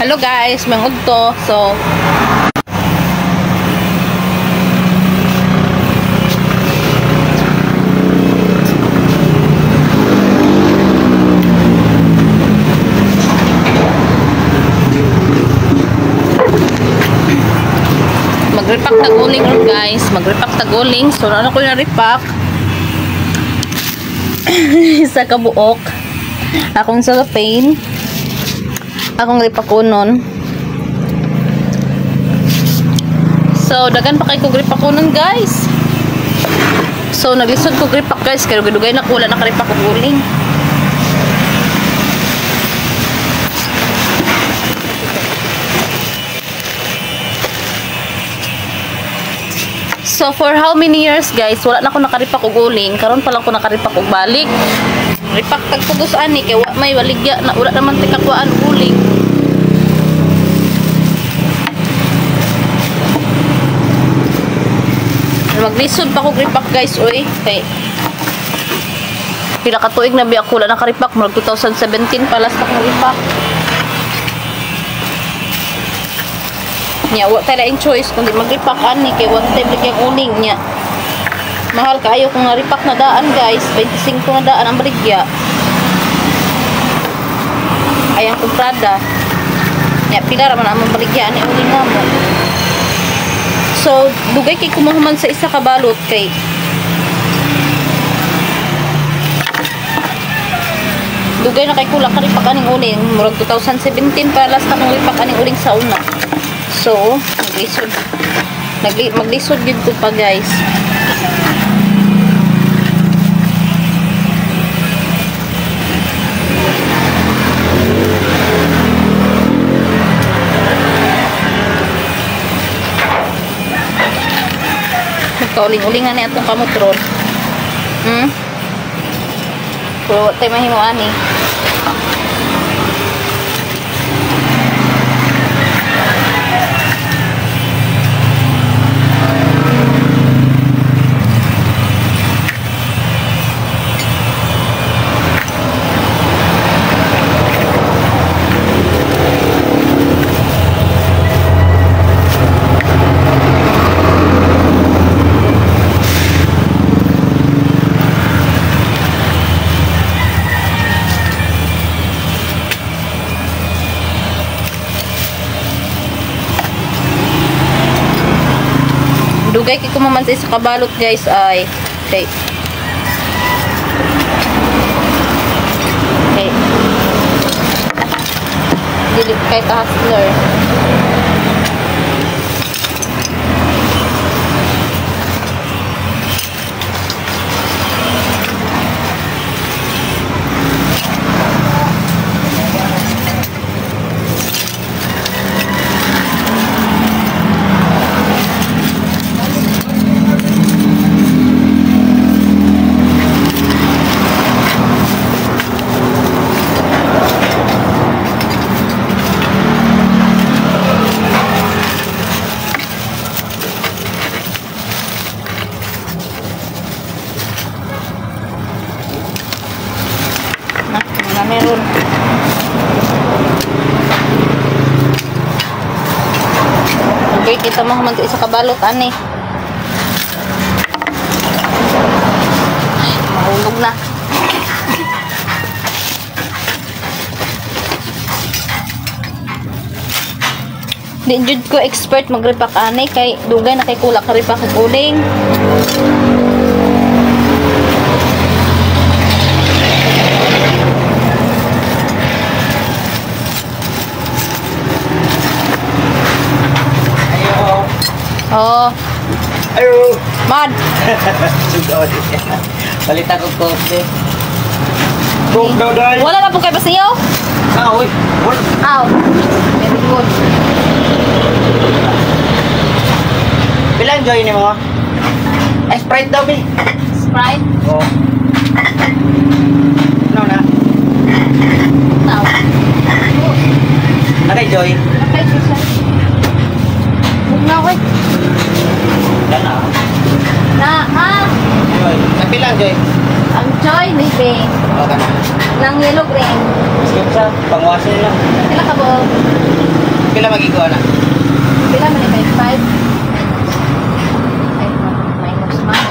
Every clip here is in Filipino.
Hello guys, mangudto. So mag-repack taguling ron guys, mag-repack taguling. So ano ko na repack? Isa ka buok. Akong cellophane. Akong ripakunon. So dagan pa kay ko ripakunon guys. So naglisod ko ripak guys, kaya dugay na wala nakaripak ko guling. So for how many years guys, wala na ako nakaripak og uling. Karon pa lang ko nakaripak og balik. Ripak tag pugos ani kay wa may waligya na wala naman tikakwaan uling. Maglisod pa ko ripak guys oy. Kay pila ka tuig na biya ko wala nakaripak, murag 2017 pa last akong ripak. Nya wa tay laing choice kundi magripak ani kay wa tay bigyan uling nya. Mahal kaayo kung naripak na daan guys, 25 na daan ang baligya. Ayang kumprada. Nya pila ra man ang baligya ani uling namo. So dugay kay kumuhuman sa isa ka balot kay dugay na kay kulak karipak aning uling, murag 2017 pa last akong ripak aning uling sa una. So, maglisod gid ko pa guys. Magkauling-ulingan na itong kamutron. Pero tayo mahimo ani. Dugay kay kumaman sa isa kabalot guys ay okay. Dili kay ka-hustler. Meron okay, kita mo man isa kabalot ani mahulog na. Di jud ko expert magripak ani kay dugay na kay kulak ripak og uling. Oh. Ayo. Mad. Sugod. Balita ko kopi. Coke daw dai. Wala na po kay basiyo? Oy. Aw. Very good. Bilang joy ni mo? Sprite daw bi. Sprite? Oh. No na. Now. Nakay joy. Okay, siya. Now, wait. Dana. Na, Joy. Kapilang joy. ang joy, maybe. Okay na. Nang yellow green. Skip sa pangwasin lang. Sila ka, Bob? pila magigo na. Pila man ni 5. Ay, minus man.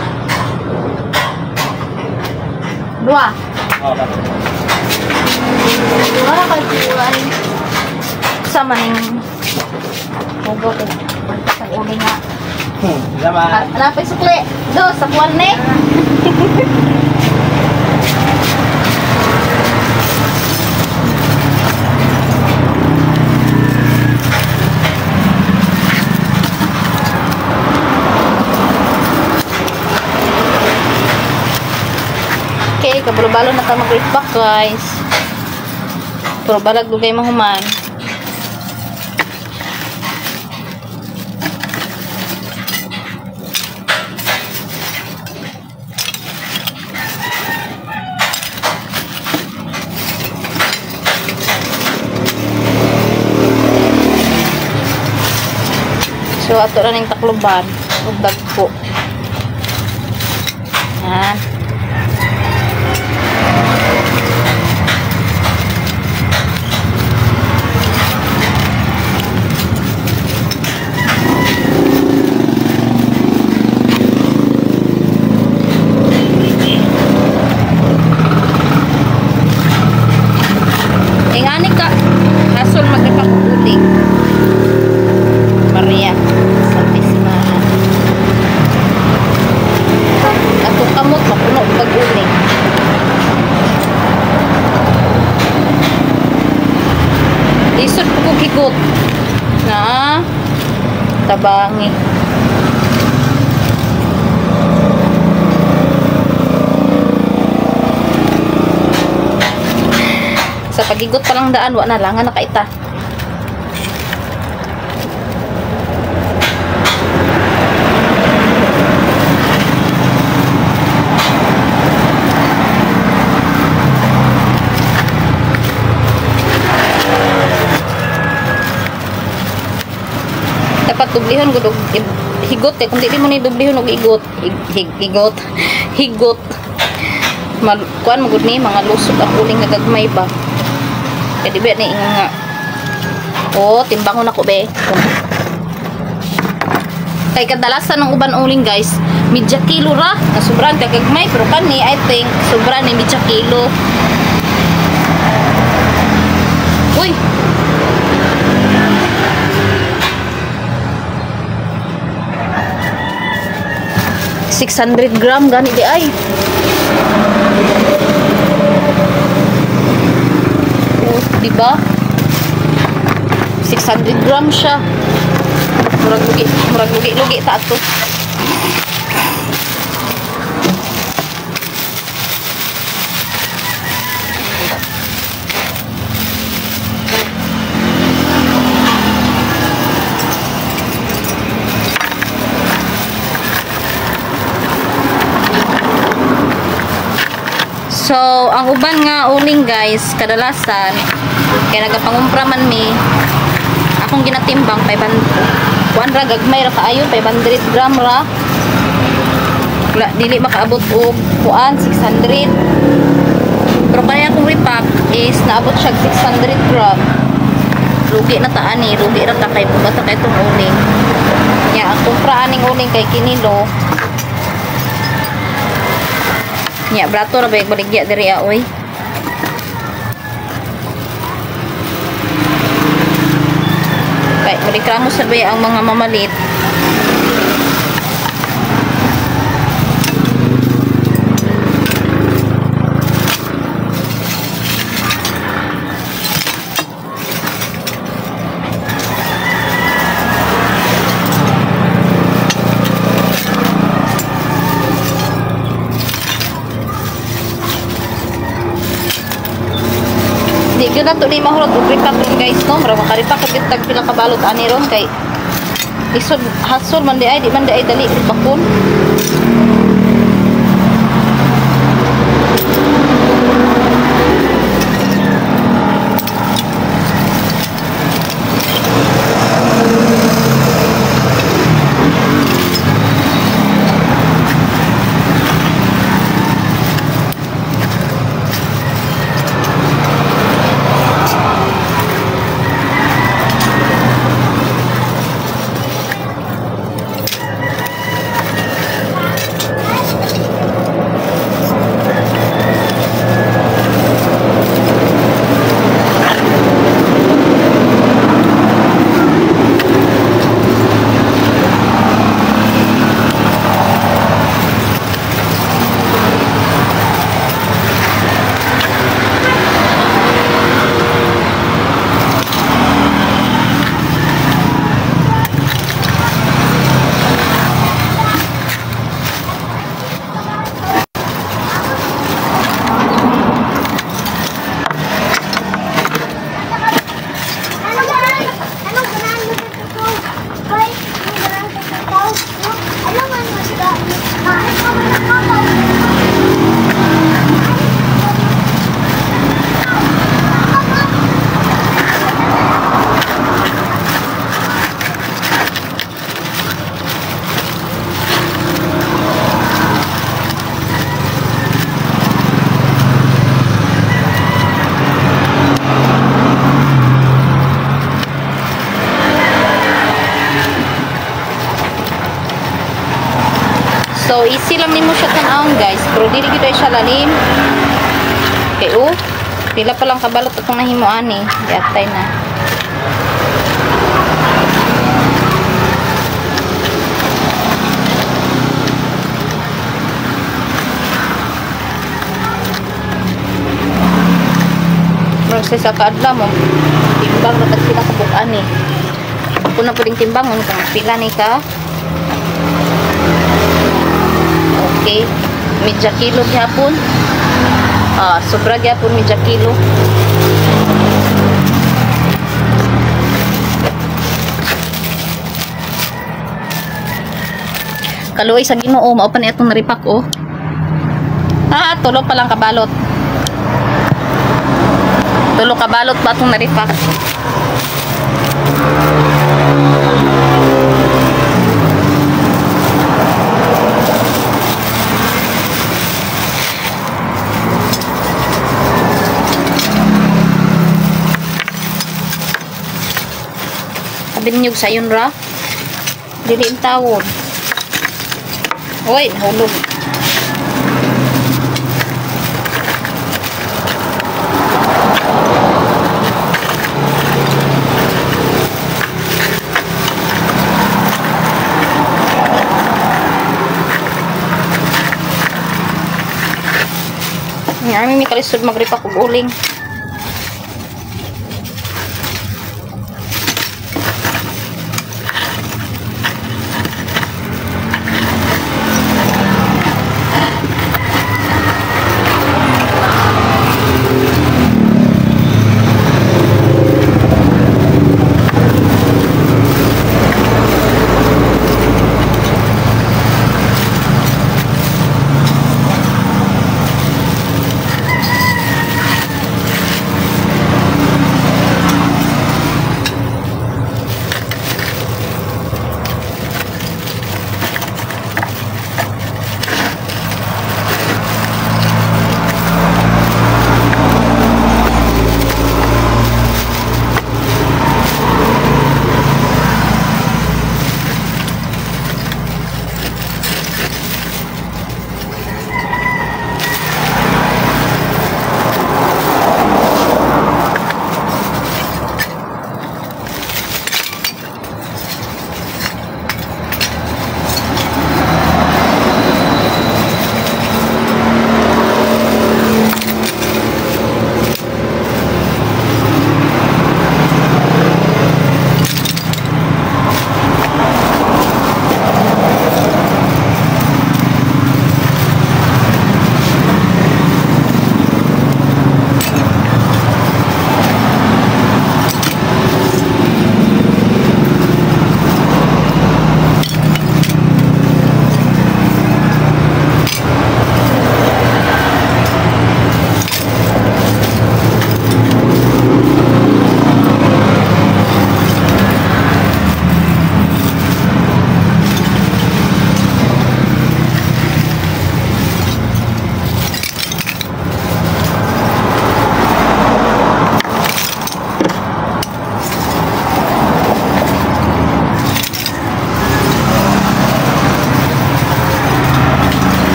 2. Oh, ba. Dua ka buwan. Sama ning Hugo ko. Sa uli nga. Sama. Napay sukli. Do, sa kuwan ni. Okay, kabalo-balo na ka mag-repack guys. Pero balag lugay mahuman. So, ato na ning takloban. Ug dagko. Yan. Ingani ka. Hasol magrepakuling. Maria. Santisima. Ako kamot mapuno pag-uling. Isod ko gigot. Na tabangi. Sa pagigot pa lang daan, wa na lang nga nakaita. Dapat dublihon gud og higot eh, kung di mo ni dublihon og igot, higot, higot. Kuan mo gud ni mga lusot ang uling nga gagmay ba. Kaya di ba ni nga. Oh, timbangon ako be. Kay kadalasan ng uban uling guys, medya kilo ra. Nasubran ka gagmay pero kani I think sobra ni medya kilo. Uy. $600 gani di ay. Oh, di ba? 600 grams siya. Murag lugi ta ato. So, ang uban nga uling guys, kadalasan kaya nagapangumpra man mi. Akong ginatimbang 500. Kuan ra gagmay ra kaayo 500 gram ra. Wala dili makaabot og kuan 600. Pero kaya akong repack is naabot siya 600 gram. Rugi na ta ani, rugi ra ta kay bugata kay tong uling. Ya ang kumpra aning uling kay kinilo. Nya brato ra bayag baligya diri oy. Kay balikramo sa bay ang mga mamalit. Di gyud nato ni mahurot og repack ron guys no, mura makaripak kag tag pila ka balot ani ron kay isod hasol man di ay dali repakon. So, easy lang nimo siya tanawon guys. Pero dili gid siya lalim. Okay, oh. Pila pa lang kabalot atong nahimuan eh. Diatay na. Proses sa kaadla mo. Timbang na pag sila kabukaan eh. Kung na pwedeng timbangon kung pila ni ka. Okay. Medya kilo gyapon. Sobra gyapon medya kilo. Kaluoy sa Ginoo mao pa ni atong naripak oh. Tulo pa lang kabalot. Tulo kabalot pa atong naripak. Binyog sa yun ra. Dili ang tawon. Uy, nahulog. Ngayon, may kalisod magripak ug uling.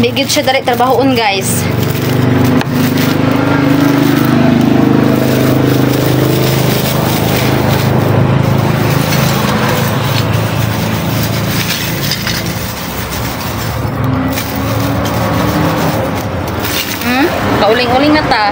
Bigid siya dali trabahoon guys. Kauling-uling na ta.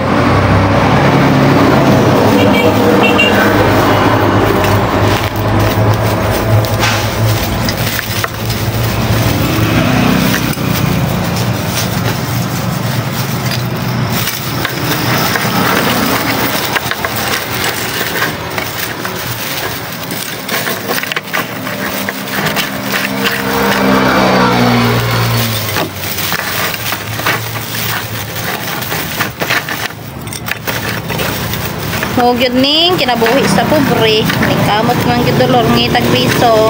Huwag ning kinabuhi sa pobre. Ning kamot ng gidulor ngitag piso.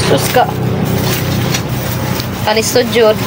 Sus ka. Kalisod jud.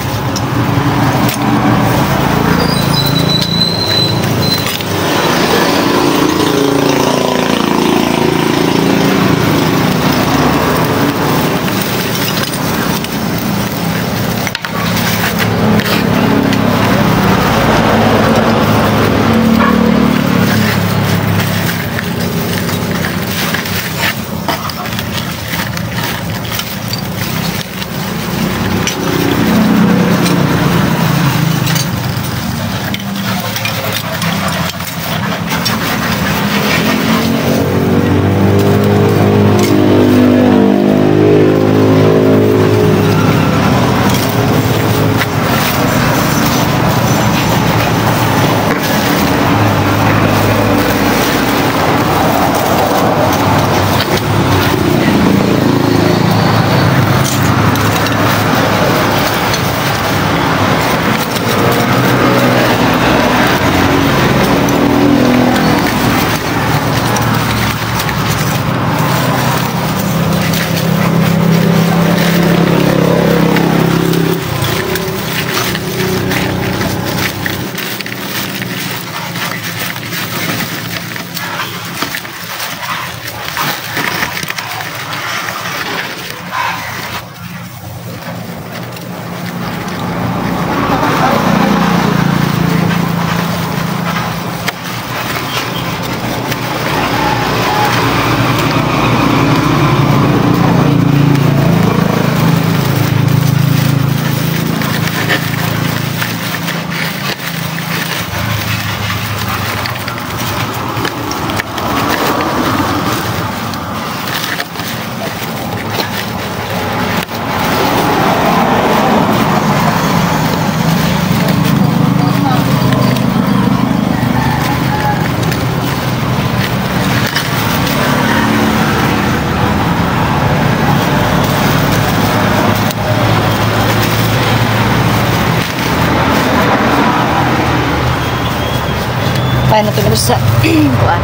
Paano ito sa kuan?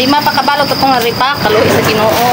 Di mapakabalog itong ripa, kaluhi sa Ginoo.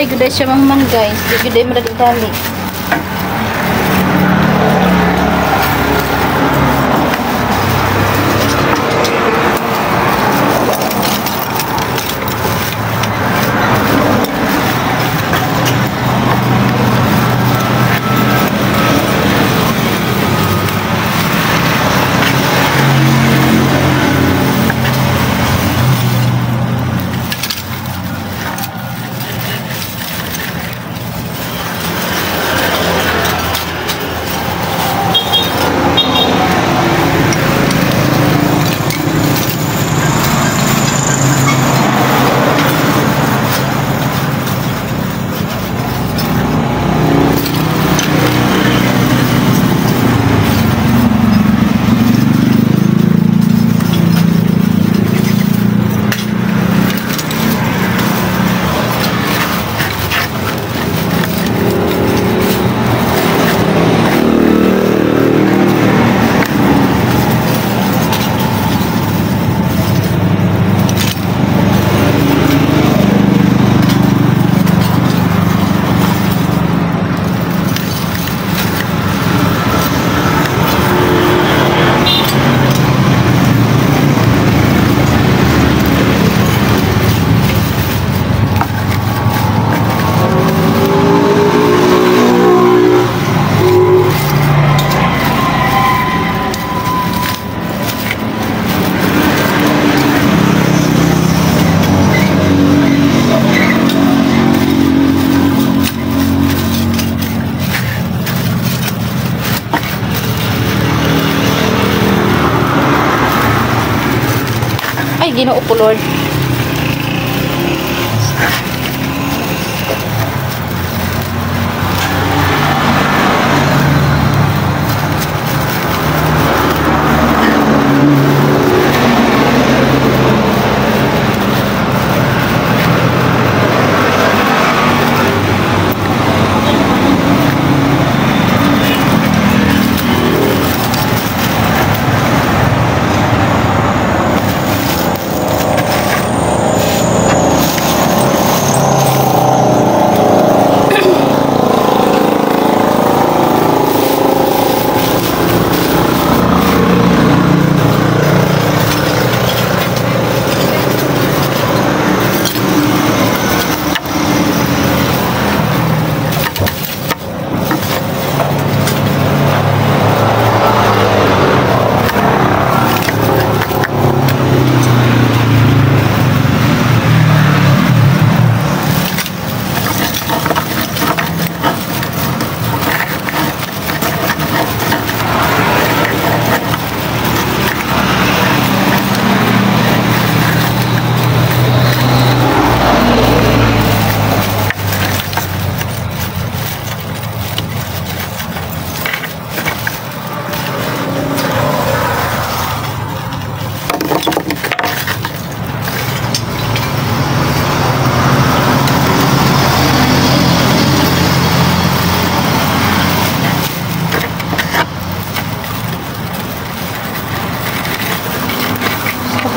Guday siya mang guys. Guday madali-dali. Ginoo ko Lord.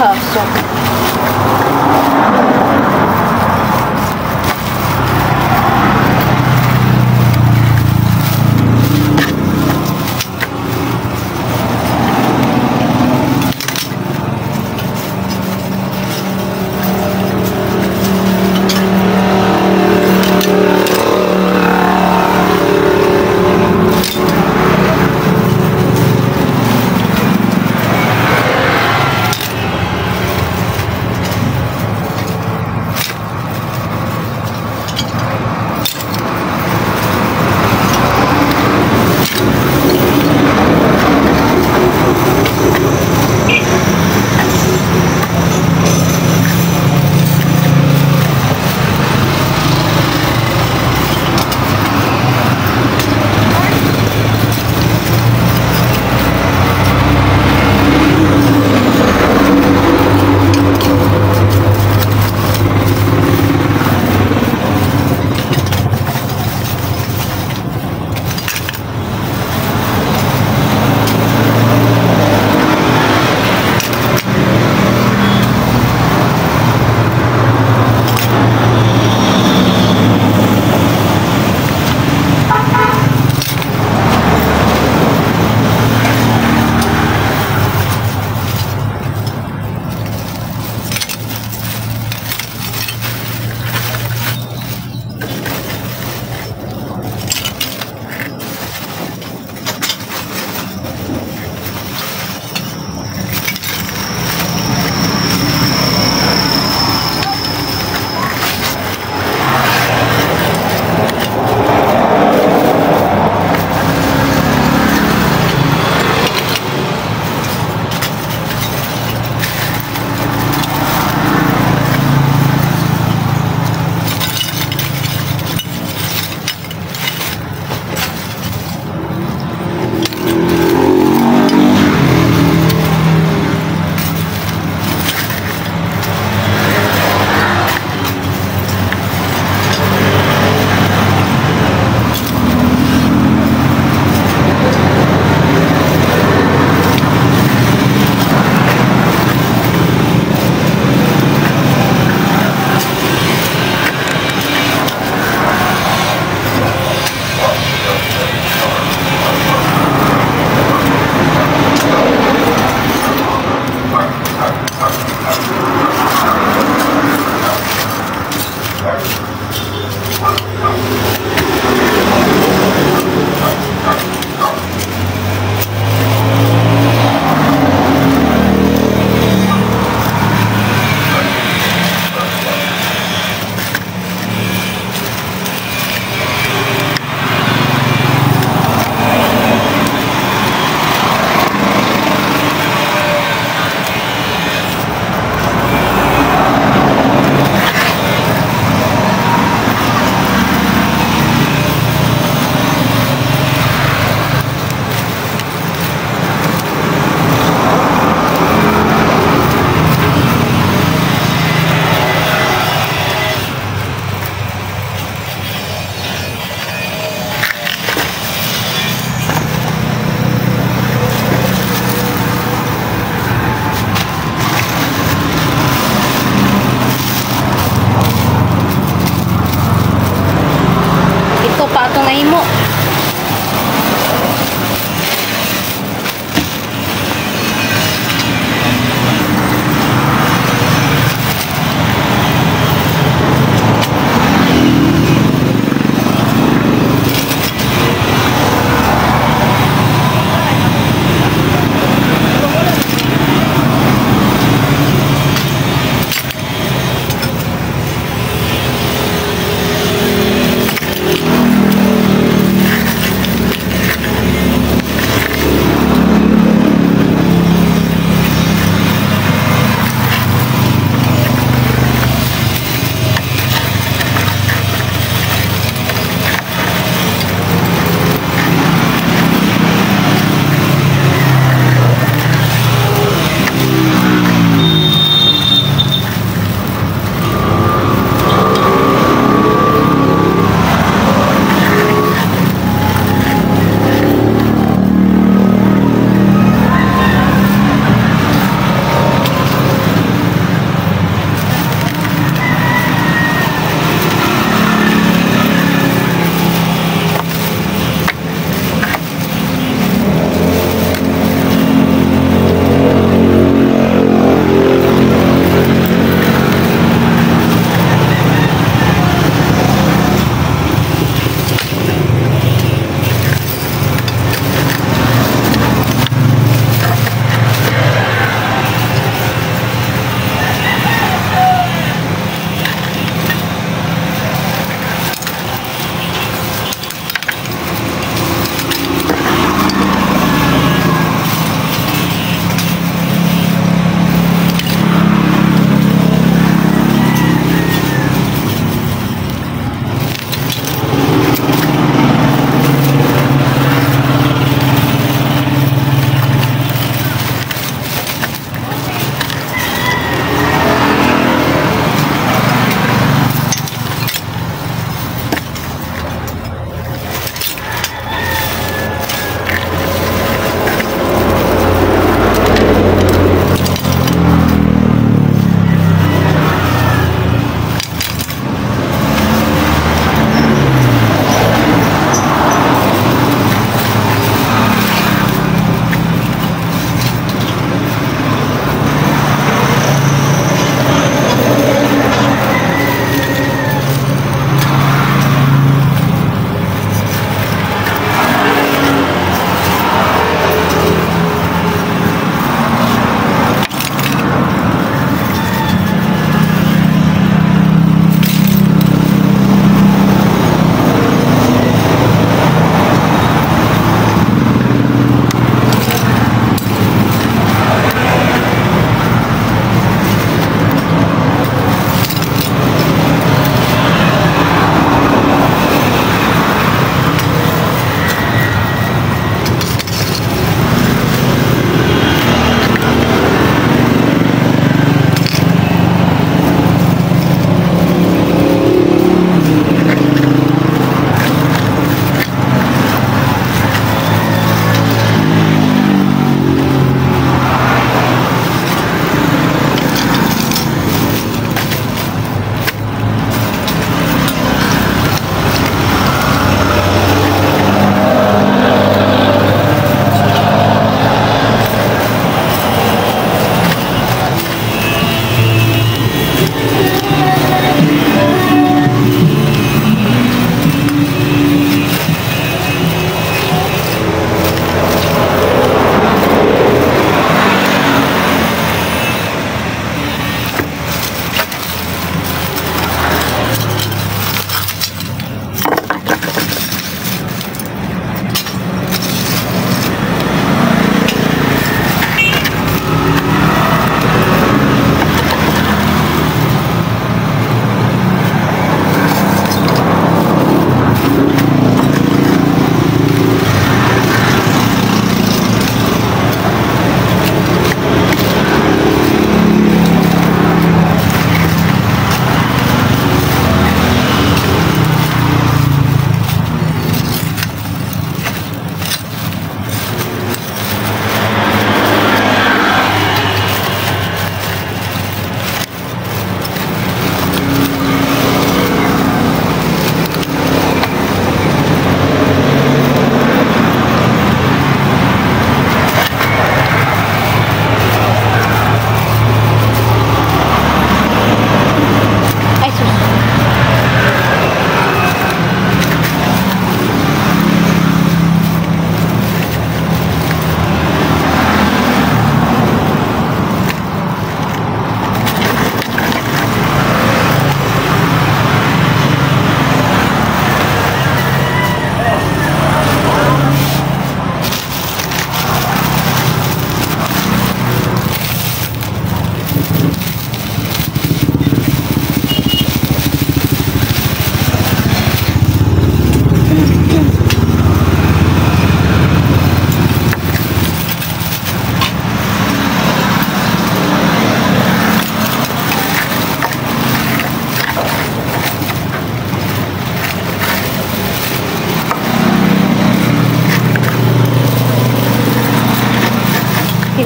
Haso.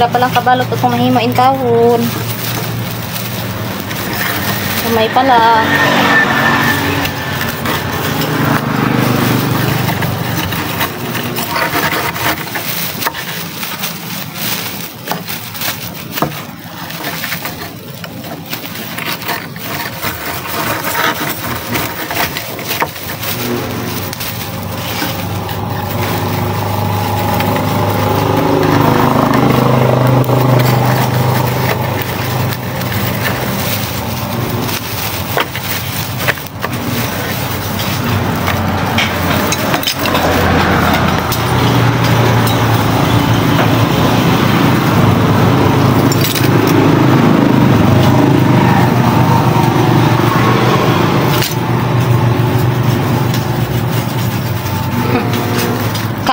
Wala palang kabalot at kung mahimo in kahon. May pala.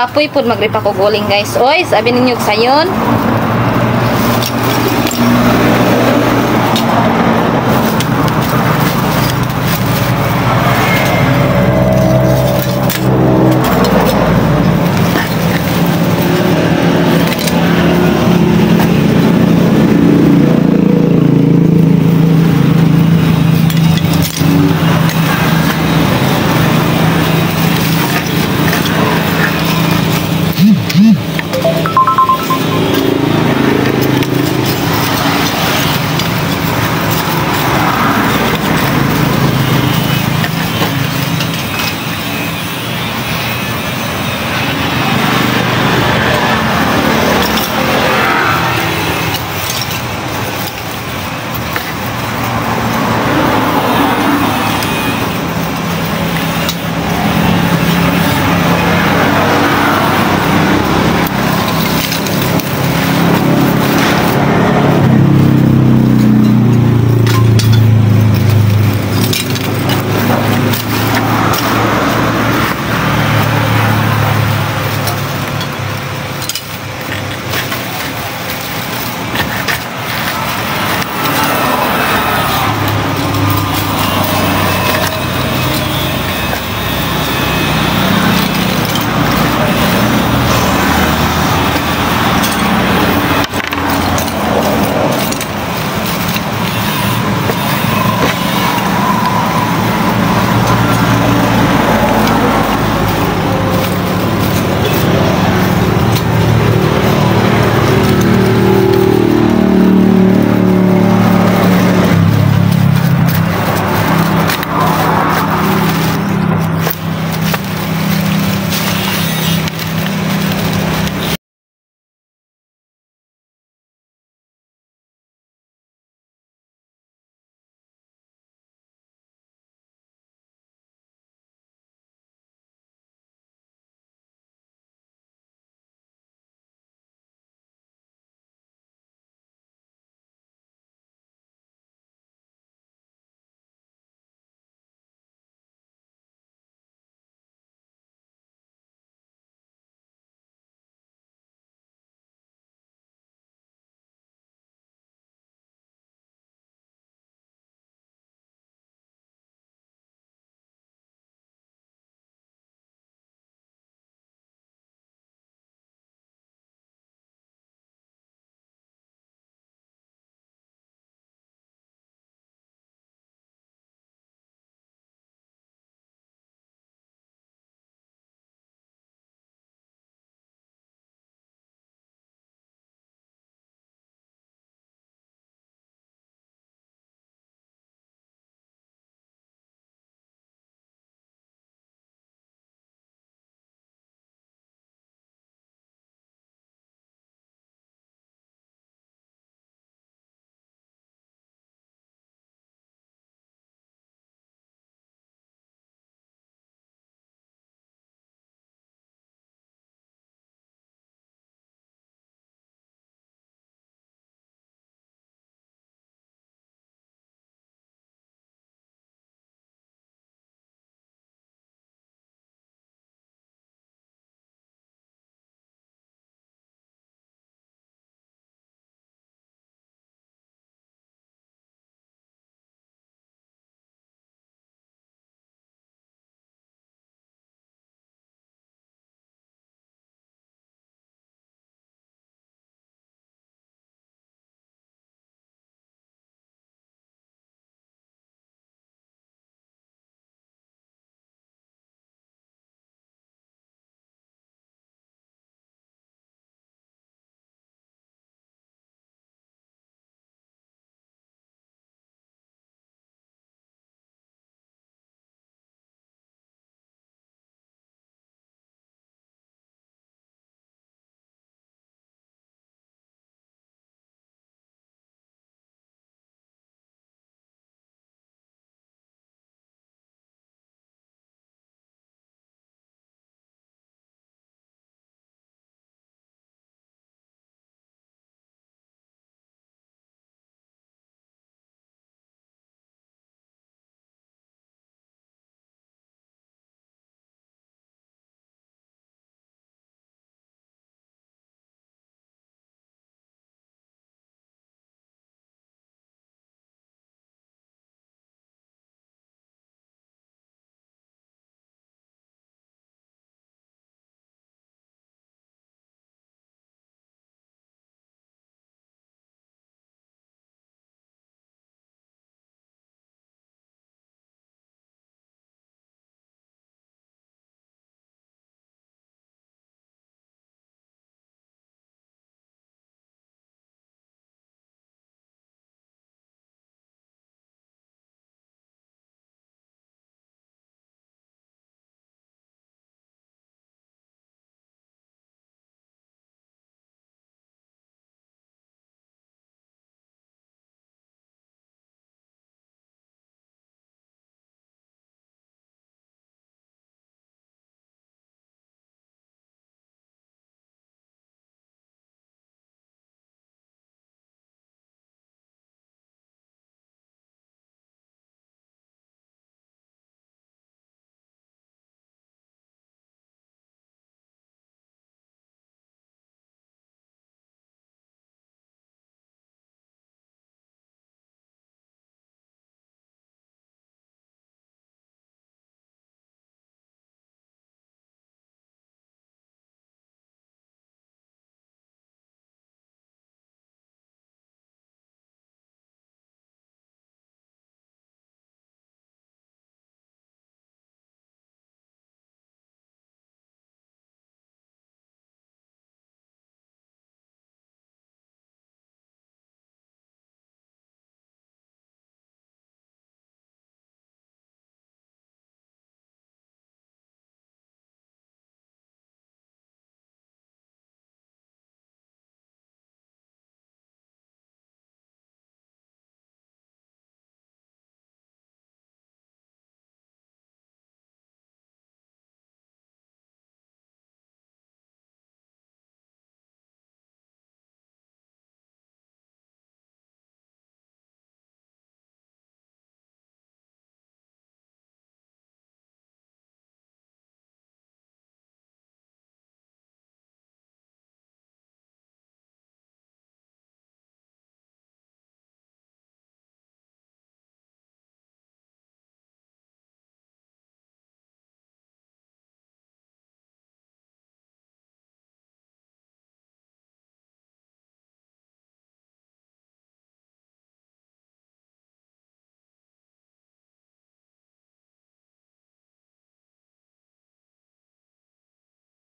Kapoy po magripa ko guling guys. Oy, sabi ninyo sayon.